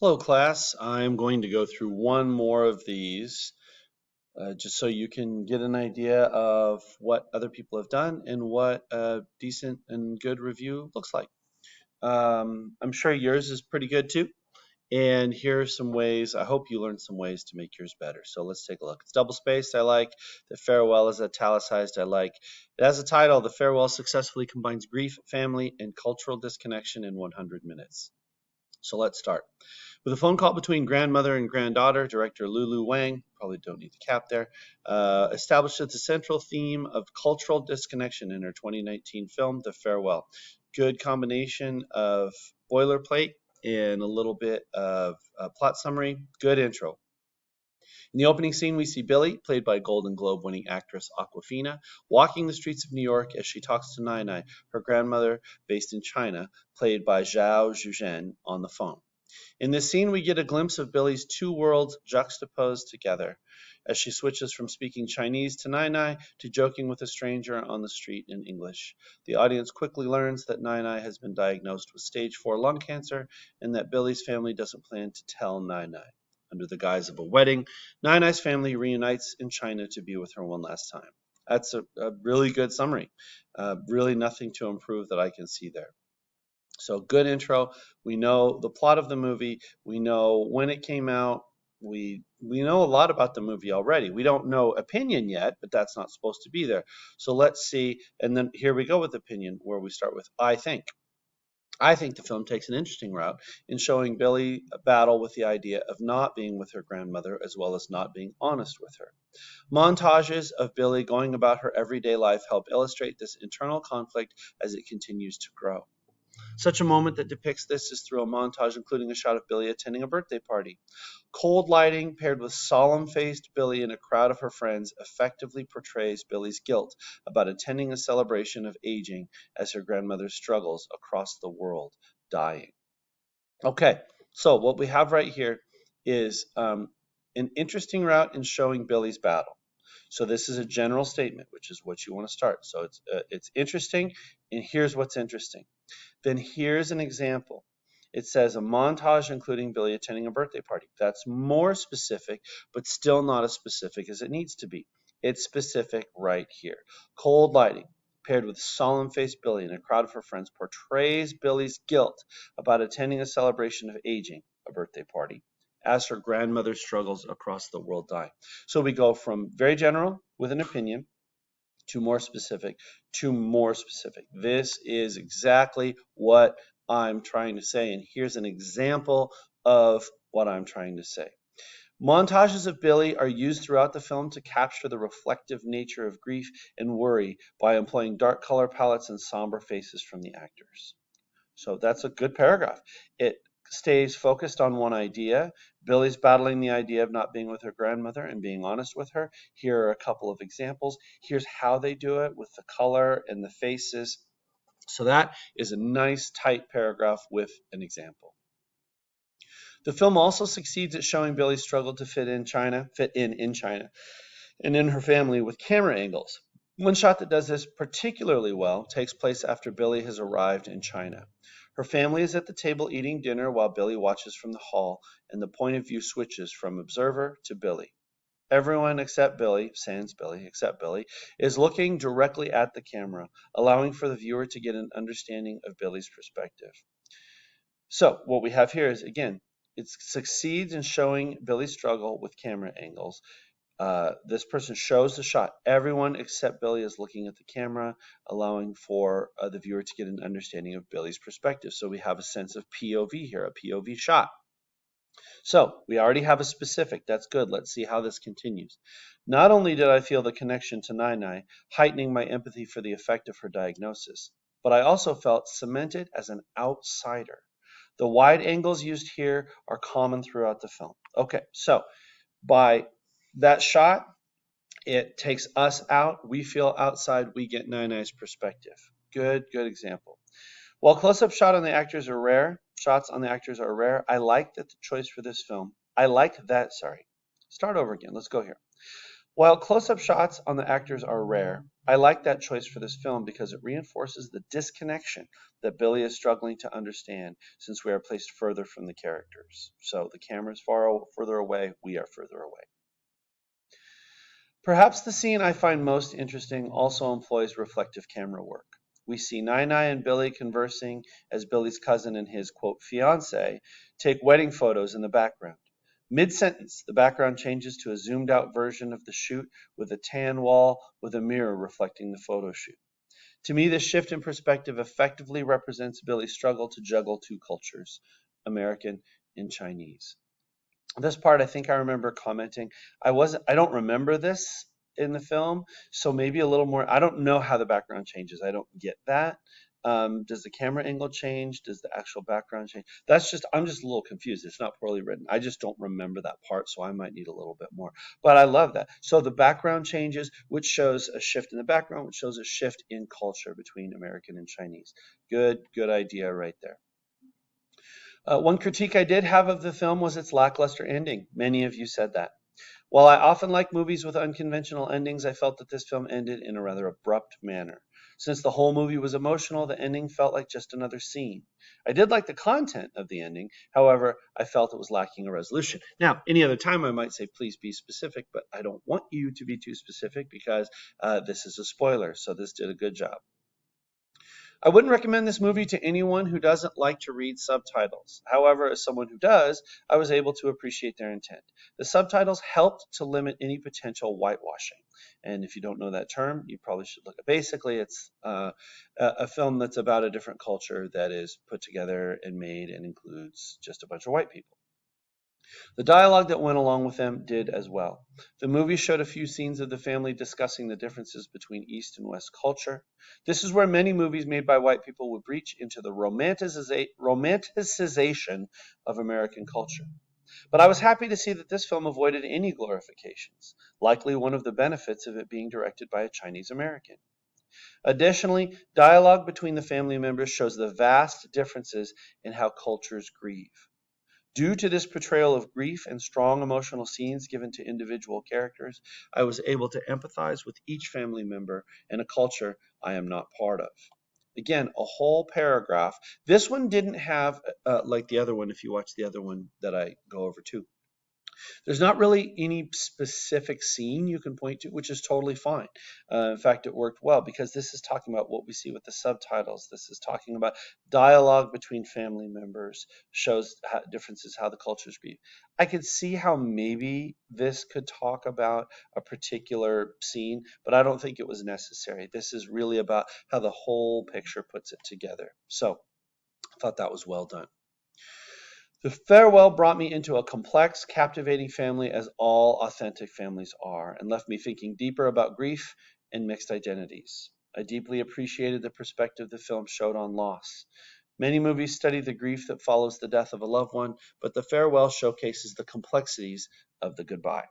Hello, class. I'm going to go through one more of these just so you can get an idea of what other people have done and what a decent and good review looks like. I'm sure yours is pretty good too. And here are some ways, I hope you learned some ways to make yours better. So let's take a look. It's double spaced, I like. The farewell is italicized, I like. It has a title, The Farewell Successfully Combines Grief, Family, and Cultural Disconnection in 100 Minutes. So let's start. With a phone call between grandmother and granddaughter, director Lulu Wang, probably don't need the cap there, established the central theme of cultural disconnection in her 2019 film, The Farewell. Good combination of boilerplate and a little bit of plot summary. Good intro. In the opening scene, we see Billy, played by Golden Globe winning actress Awkwafina, walking the streets of New York as she talks to Nai Nai, her grandmother based in China, played by Zhao Zhuzhen, on the phone. In this scene, we get a glimpse of Billy's two worlds juxtaposed together as she switches from speaking Chinese to Nai Nai to joking with a stranger on the street in English. The audience quickly learns that Nai Nai has been diagnosed with stage 4 lung cancer and that Billy's family doesn't plan to tell Nai Nai. Under the guise of a wedding, Nai Nai's family reunites in China to be with her one last time. That's a really good summary. Really nothing to improve that I can see there. So good intro. We know the plot of the movie. We know when it came out. We know a lot about the movie already. We don't know opinion yet, but that's not supposed to be there. So let's see. And then here we go with opinion, where we start with I think. I think the film takes an interesting route in showing Billy battle with the idea of not being with her grandmother as well as not being honest with her. Montages of Billy going about her everyday life help illustrate this internal conflict as it continues to grow. Such a moment that depicts this is through a montage including a shot of Billy attending a birthday party. Cold lighting paired with solemn-faced Billy in a crowd of her friends effectively portrays Billy's guilt about attending a celebration of aging as her grandmother struggles across the world, dying. Okay, so what we have right here is an interesting route in showing Billy's battle. So this is a general statement, which is what you want to start. So it's interesting, and here's what's interesting. Then here's an example. It says a montage including Billy attending a birthday party. That's more specific, but still not as specific as it needs to be. It's specific right here. Cold lighting, paired with solemn-faced Billy and a crowd of her friends, portrays Billy's guilt about attending a celebration of aging, a birthday party, as her grandmother struggles across the world dying. So we go from very general with an opinion to more specific to more specific. This is exactly what I'm trying to say, and here's an example of what I'm trying to say. Montages of Billy are used throughout the film to capture the reflective nature of grief and worry by employing dark color palettes and somber faces from the actors. So that's a good paragraph. It stays focused on one idea. Billy's battling the idea of not being with her grandmother and being honest with her. Here are a couple of examples. Here's how they do it with the color and the faces. So that is a nice tight paragraph with an example. The film also succeeds at showing Billy's struggle to fit in China, and in her family with camera angles. One shot that does this particularly well takes place after Billy has arrived in China. Her family is at the table eating dinner while Billy watches from the hall, and the point of view switches from observer to Billy. Everyone except Billy, sans Billy, except Billy, is looking directly at the camera, allowing for the viewer to get an understanding of Billy's perspective. So, what we have here is, again, it succeeds in showing Billy's struggle with camera angles. This person shows the shot. Everyone except Billy is looking at the camera, allowing for the viewer to get an understanding of Billy's perspective. So we have a sense of POV here, a POV shot. So we already have a specific. That's good. Let's see how this continues. Not only did I feel the connection to Nai Nai, heightening my empathy for the effect of her diagnosis, but I also felt cemented as an outsider. The wide angles used here are common throughout the film. Okay, so by that shot, it takes us out. We feel outside. We get Nai Nai's perspective. Good example. While close-up shots on the actors are rare, I like that the choice for this film. Sorry. Start over again. Let's go here. While close-up shots on the actors are rare, I like that choice for this film because it reinforces the disconnection that Billy is struggling to understand since we are placed further from the characters. So the camera is further away, we are further away. Perhaps the scene I find most interesting also employs reflective camera work. We see Nai Nai and Billy conversing as Billy's cousin and his quote fiance take wedding photos in the background. Mid sentence, the background changes to a zoomed out version of the shoot with a tan wall with a mirror reflecting the photo shoot. To me, this shift in perspective effectively represents Billy's struggle to juggle two cultures, American and Chinese. This part I think I remember commenting. I don't remember this in the film, so maybe a little more. I don't know how the background changes. I don't get that. Does the camera angle change? Does the actual background change? I'm just a little confused. It's not poorly written. I just don't remember that part, so I might need a little bit more. But I love that. So the background changes, which shows a shift in the background, which shows a shift in culture between American and Chinese. Good idea right there. One critique I did have of the film was its lackluster ending. Many of you said that. While I often like movies with unconventional endings, I felt that this film ended in a rather abrupt manner. Since the whole movie was emotional, the ending felt like just another scene. I did like the content of the ending, however, I felt it was lacking a resolution. Now, any other time I might say, please be specific, but I don't want you to be too specific because this is a spoiler, so this did a good job. I wouldn't recommend this movie to anyone who doesn't like to read subtitles. However, as someone who does, I was able to appreciate their intent. The subtitles helped to limit any potential whitewashing. And if you don't know that term, you probably should look at. Basically, it's a film that's about a different culture that is put together and made and includes just a bunch of white people. The dialogue that went along with them did as well. The movie showed a few scenes of the family discussing the differences between East and West culture. This is where many movies made by white people would breach into the romanticization of American culture. But I was happy to see that this film avoided any glorifications, likely one of the benefits of it being directed by a Chinese American. Additionally, dialogue between the family members shows the vast differences in how cultures grieve. Due to this portrayal of grief and strong emotional scenes given to individual characters, I was able to empathize with each family member in a culture I am not part of. Again, a whole paragraph. This one didn't have, like the other one, if you watch the other one that I go over too. There's not really any specific scene you can point to, which is totally fine. In fact, it worked well because this is talking about what we see with the subtitles. This is talking about dialogue between family members, shows how, differences, how the cultures grieve. I could see how maybe this could talk about a particular scene, but I don't think it was necessary. This is really about how the whole picture puts it together. So I thought that was well done. The farewell brought me into a complex, captivating family as all authentic families are, and left me thinking deeper about grief and mixed identities. I deeply appreciated the perspective the film showed on loss. Many movies study the grief that follows the death of a loved one, but The Farewell showcases the complexities of the goodbye.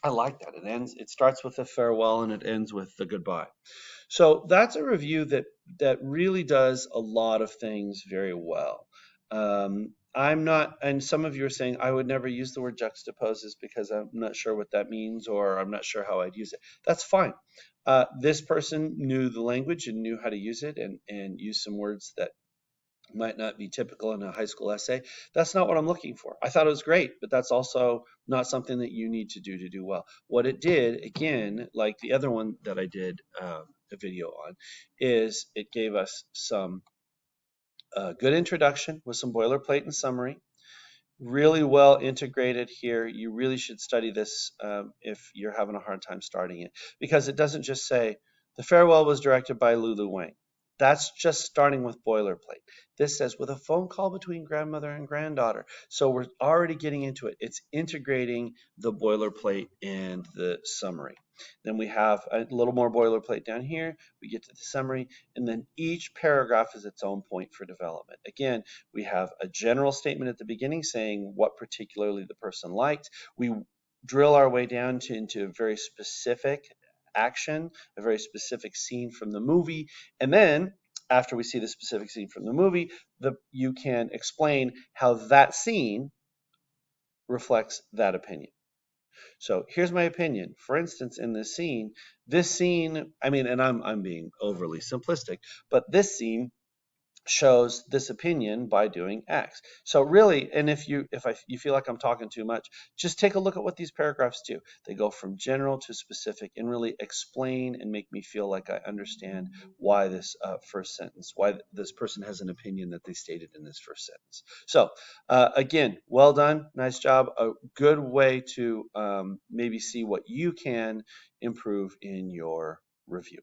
I like that. It starts with the farewell and it ends with the goodbye. So that's a review that really does a lot of things very well. I'm not, and some of you are saying I would never use the word juxtaposes because I'm not sure what that means or I'm not sure how I'd use it. That's fine. This person knew the language and knew how to use it and use some words that might not be typical in a high school essay. That's not what I'm looking for. I thought it was great, but that's also not something that you need to do well. What it did, again, like the other one that I did a video on, is it gave us some good introduction with some boilerplate and summary. Really well integrated here. You really should study this if you're having a hard time starting it, because it doesn't just say, The Farewell was directed by Lulu Wang. That's just starting with boilerplate. This says, with a phone call between grandmother and granddaughter. So we're already getting into it. It's integrating the boilerplate and the summary. Then we have a little more boilerplate down here. We get to the summary, and then each paragraph is its own point for development. Again, we have a general statement at the beginning saying what particularly the person liked. We drill our way down into a very specific action, a very specific scene from the movie, and then after we see the specific scene from the movie, you can explain how that scene reflects that opinion. So here's my opinion. For instance, in this scene, I mean, and I'm being overly simplistic, but this scene shows this opinion by doing X. So really, and you feel like I'm talking too much, just take a look at what these paragraphs do. They go from general to specific and really explain and make me feel like I understand why this first sentence, why this person has an opinion that they stated in this first sentence. So again, well done, nice job. A good way to maybe see what you can improve in your review.